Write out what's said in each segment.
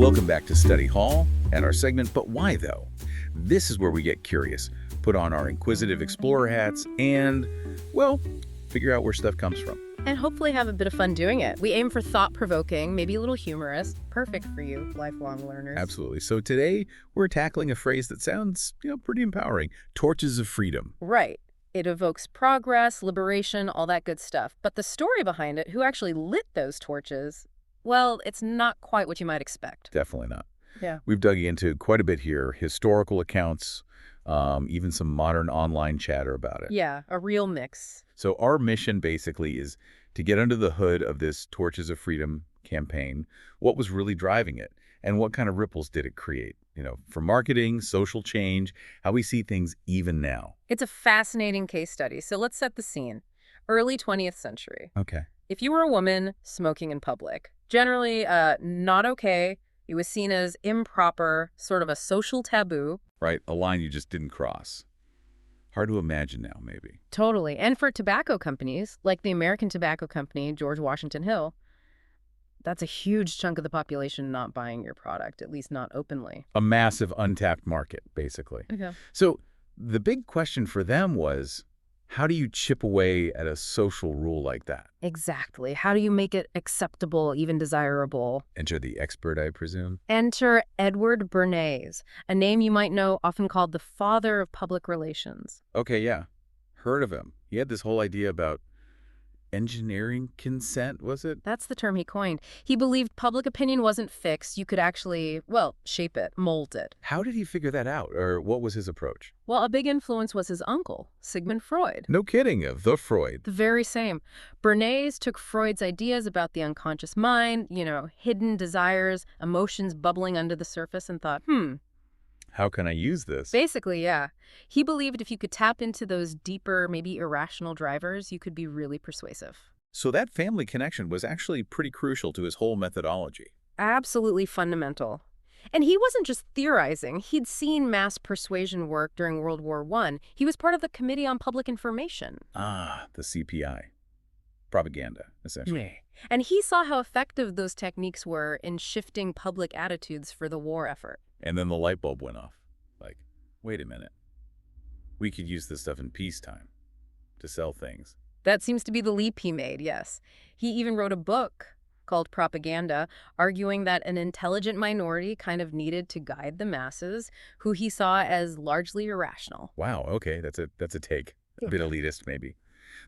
Welcome back to Study Hall and our segment, But Why Though? This is where we get curious, put on our inquisitive explorer hats, and, well, figure out where stuff comes from. And hopefully have a bit of fun doing it. We aim for thought-provoking, maybe a little humorous, perfect for you lifelong learners. Absolutely. So today, we're tackling a phrase that sounds, pretty empowering. Torches of freedom. Right. It evokes progress, liberation, all that good stuff. But the story behind it, who actually lit those torches, well, it's not quite what you might expect. Definitely not. Yeah. We've dug into quite a bit here, historical accounts, even some modern online chatter about it. Yeah, a real mix. So our mission basically is to get under the hood of this Torches of Freedom campaign, what was really driving it, and what kind of ripples did it create, for marketing, social change, how we see things even now. It's a fascinating case study, so let's set the scene. Early 20th century. Okay. If you were a woman smoking in public, generally not okay, it was seen as improper, sort of a social taboo. Right, a line you just didn't cross. Hard to imagine now, maybe. Totally. And for tobacco companies, like the American Tobacco Company, George Washington Hill, that's a huge chunk of the population not buying your product, at least not openly. A massive untapped market, basically. Okay. So the big question for them was, how do you chip away at a social rule like that? Exactly. How do you make it acceptable, even desirable? Enter the expert, I presume? Enter Edward Bernays, a name you might know, often called the father of public relations. Okay, yeah. Heard of him. He had this whole idea about engineering consent, was it? That's the term he coined. He believed public opinion wasn't fixed. You could actually, shape it, mold it. How did he figure that out, or what was his approach? Well, a big influence was his uncle, Sigmund Freud. No kidding, of the Freud. The very same. Bernays took Freud's ideas about the unconscious mind, hidden desires, emotions bubbling under the surface, and thought, How can I use this? Basically, yeah. He believed if you could tap into those deeper, maybe irrational drivers, you could be really persuasive. So that family connection was actually pretty crucial to his whole methodology. Absolutely fundamental. And he wasn't just theorizing. He'd seen mass persuasion work during World War I. He was part of the Committee on Public Information. Ah, the CPI. Propaganda, essentially. And he saw how effective those techniques were in shifting public attitudes for the war effort. And then the light bulb went off. Like, wait a minute. We could use this stuff in peacetime to sell things. That seems to be the leap he made, yes. He even wrote a book called Propaganda, arguing that an intelligent minority kind of needed to guide the masses, who he saw as largely irrational. Wow, okay, that's a take. A bit elitist, maybe.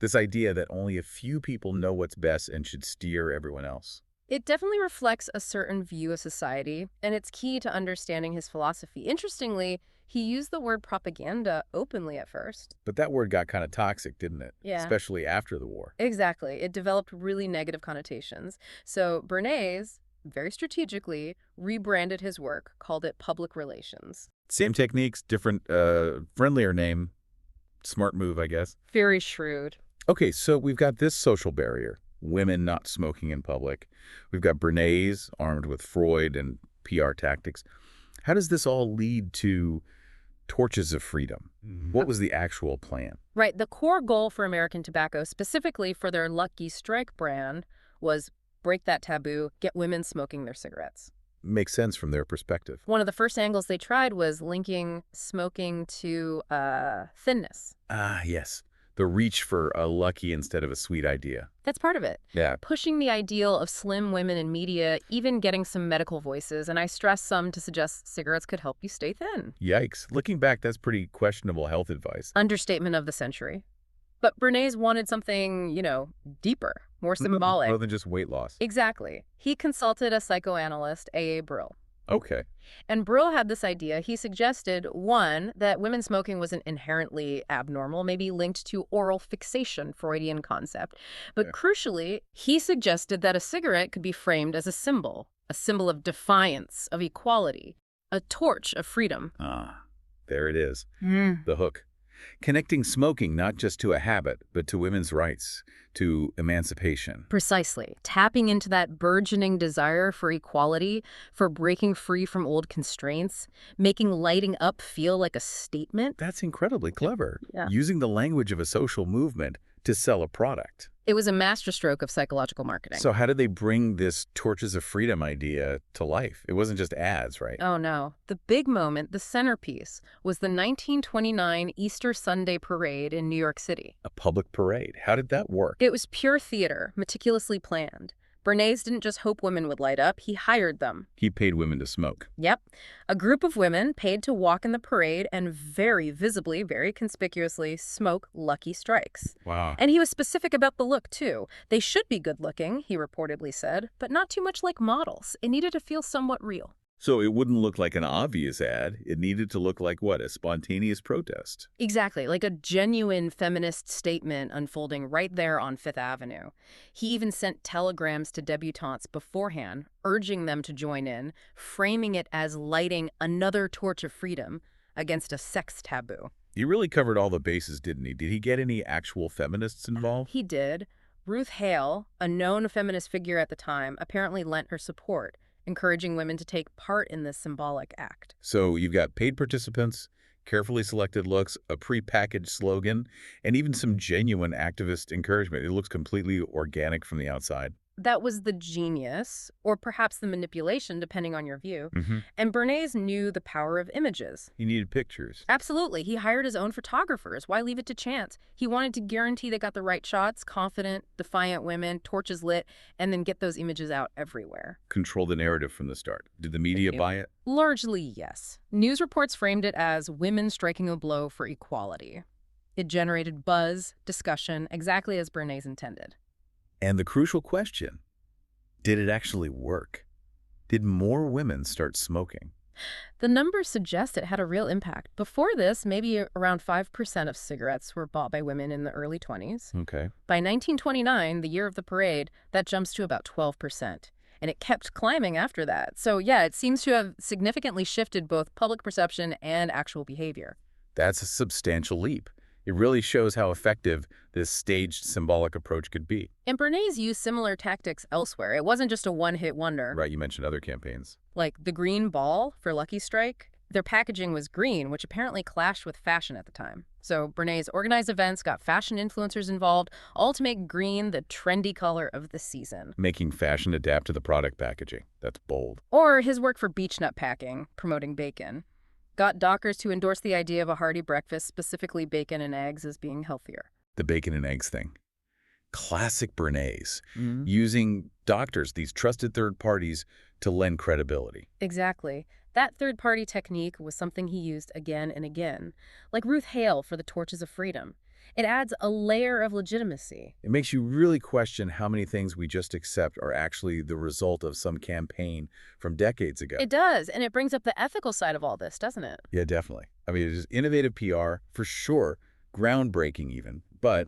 This idea that only a few people know what's best and should steer everyone else. It definitely reflects a certain view of society, and it's key to understanding his philosophy. Interestingly, he used the word propaganda openly at first. But that word got kind of toxic, didn't it? Yeah. Especially after the war. Exactly. It developed really negative connotations. So Bernays, very strategically, rebranded his work, called it public relations. Same techniques, different, friendlier name. Smart move, I guess. Very shrewd. Okay, so we've got this social barrier. Women not smoking in public. We've got Bernays armed with Freud and PR tactics. How does this all lead to Torches of Freedom? What was the actual plan? Right. The core goal for American Tobacco, specifically for their Lucky Strike brand, was break that taboo, get women smoking their cigarettes. Makes sense from their perspective. One of the first angles they tried was linking smoking to thinness. Ah, yes. The reach for a lucky instead of a sweet idea. That's part of it. Yeah. Pushing the ideal of slim women in media, even getting some medical voices, and I stress some to suggest cigarettes could help you stay thin. Yikes. Looking back, that's pretty questionable health advice. Understatement of the century. But Bernays wanted something, deeper, more symbolic. More than just weight loss. Exactly. He consulted a psychoanalyst, A.A. Brill. Okay. And Brill had this idea. He suggested, one, that women smoking wasn't inherently abnormal, maybe linked to oral fixation, Freudian concept. But crucially, he suggested that a cigarette could be framed as a symbol of defiance, of equality, a torch of freedom. Ah, there it is. The hook. Connecting smoking not just to a habit, but to women's rights, to emancipation. Precisely. Tapping into that burgeoning desire for equality, for breaking free from old constraints, making lighting up feel like a statement. That's incredibly clever. Yeah. Using the language of a social movement to sell a product. It was a masterstroke of psychological marketing. So how did they bring this torches of freedom idea to life? It wasn't just ads, right? Oh, no. The big moment, the centerpiece, was the 1929 Easter Sunday parade in New York City. A public parade. How did that work? It was pure theater, meticulously planned. Bernays didn't just hope women would light up, he hired them. He paid women to smoke. Yep. A group of women paid to walk in the parade and very visibly, very conspicuously smoke Lucky Strikes. Wow. And he was specific about the look, too. They should be good looking, he reportedly said, but not too much like models. It needed to feel somewhat real. So it wouldn't look like an obvious ad. It needed to look like what? A spontaneous protest. Exactly, like a genuine feminist statement unfolding right there on Fifth Avenue. He even sent telegrams to debutantes beforehand, urging them to join in, framing it as lighting another torch of freedom against a sex taboo. He really covered all the bases, didn't he? Did he get any actual feminists involved? He did. Ruth Hale, a known feminist figure at the time, apparently lent her support, encouraging women to take part in this symbolic act. So you've got paid participants, carefully selected looks, a pre-packaged slogan, and even some genuine activist encouragement. It looks completely organic from the outside. That was the genius, or perhaps the manipulation, depending on your view. And Bernays knew the power of images. He needed pictures. Absolutely. He hired his own photographers. Why leave it to chance? He wanted to guarantee they got the right shots, confident, defiant women, torches lit, and then get those images out everywhere. Control the narrative from the start. Did the media buy it? Largely, yes. News reports framed it as women striking a blow for equality. It generated buzz, discussion, exactly as Bernays intended. And the crucial question, did it actually work? Did more women start smoking? The numbers suggest it had a real impact. Before this, maybe around 5% of cigarettes were bought by women in the early 20s. Okay. By 1929, the year of the parade, that jumps to about 12%. And it kept climbing after that. So yeah, it seems to have significantly shifted both public perception and actual behavior. That's a substantial leap. It really shows how effective this staged symbolic approach could be. And Bernays used similar tactics elsewhere. It wasn't just a one-hit wonder. Right, you mentioned other campaigns. Like the green ball for Lucky Strike. Their packaging was green, which apparently clashed with fashion at the time. So Bernays organized events, got fashion influencers involved, all to make green the trendy color of the season. Making fashion adapt to the product packaging. That's bold. Or his work for beech nut packing, promoting bacon. Got dockers to endorse the idea of a hearty breakfast, specifically bacon and eggs, as being healthier. The bacon and eggs thing. Classic Bernays. Using doctors, these trusted third parties, to lend credibility. Exactly. That third-party technique was something he used again and again, like Ruth Hale for the Torches of Freedom. It adds a layer of legitimacy. It makes you really question how many things we just accept are actually the result of some campaign from decades ago. It does, and it brings up the ethical side of all this, doesn't it? Yeah, definitely. I mean, it is innovative PR, for sure, groundbreaking even, but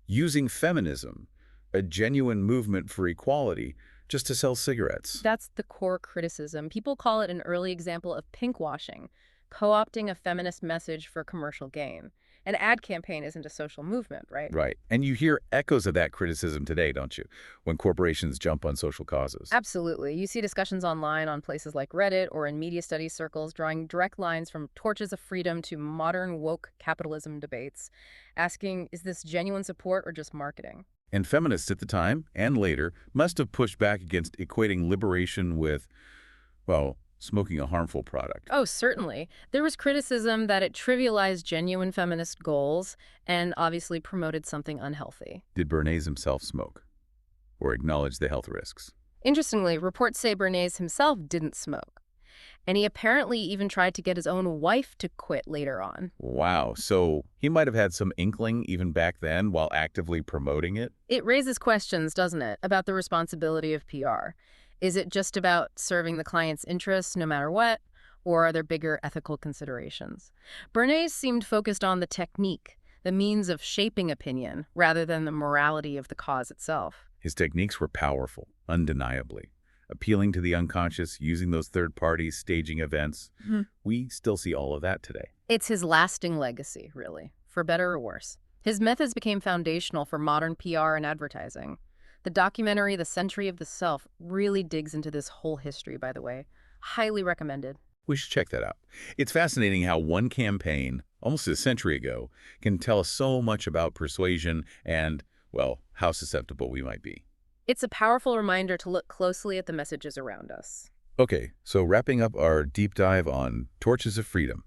using feminism, a genuine movement for equality, just to sell cigarettes. That's the core criticism. People call it an early example of pinkwashing, co-opting a feminist message for commercial gain. An ad campaign isn't a social movement, right? Right. And you hear echoes of that criticism today, don't you, when corporations jump on social causes? Absolutely. You see discussions online on places like Reddit or in media studies circles drawing direct lines from torches of freedom to modern woke capitalism debates, asking, is this genuine support or just marketing? And feminists at the time, and later, must have pushed back against equating liberation with, well, smoking a harmful product. Oh, certainly. There was criticism that it trivialized genuine feminist goals and obviously promoted something unhealthy. Did Bernays himself smoke? Or acknowledge the health risks? Interestingly, reports say Bernays himself didn't smoke. And he apparently even tried to get his own wife to quit later on. Wow, so he might have had some inkling even back then while actively promoting it? It raises questions, doesn't it, about the responsibility of PR. Is it just about serving the client's interests no matter what, or are there bigger ethical considerations? Bernays seemed focused on the technique, the means of shaping opinion, rather than the morality of the cause itself. His techniques were powerful, undeniably. Appealing to the unconscious, using those third parties, staging events. We still see all of that today. It's his lasting legacy, really, for better or worse. His methods became foundational for modern PR and advertising. The documentary, The Century of the Self, really digs into this whole history, by the way. Highly recommended. We should check that out. It's fascinating how one campaign, almost a century ago, can tell us so much about persuasion and, well, how susceptible we might be. It's a powerful reminder to look closely at the messages around us. Okay, so wrapping up our deep dive on Torches of Freedom.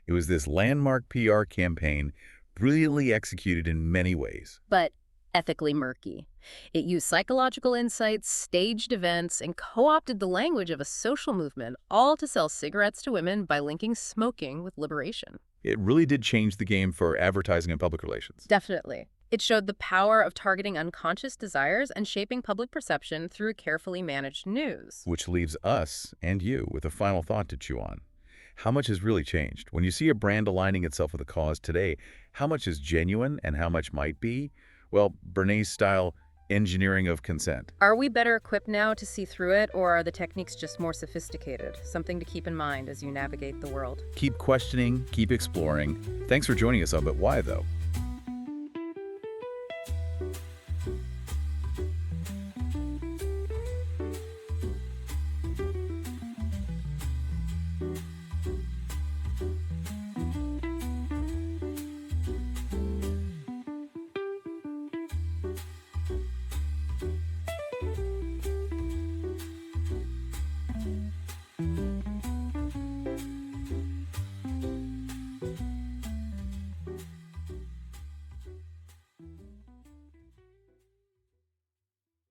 It was this landmark PR campaign, brilliantly executed in many ways. But ethically murky. It used psychological insights, staged events, and co-opted the language of a social movement, all to sell cigarettes to women by linking smoking with liberation. It really did change the game for advertising and public relations. Definitely. It showed the power of targeting unconscious desires and shaping public perception through carefully managed news. Which leaves us and you with a final thought to chew on. How much has really changed? When you see a brand aligning itself with a cause today, how much is genuine and how much might be? Well, Bernays-style engineering of consent. Are we better equipped now to see through it, or are the techniques just more sophisticated? Something to keep in mind as you navigate the world. Keep questioning, keep exploring. Thanks for joining us on But Why, though?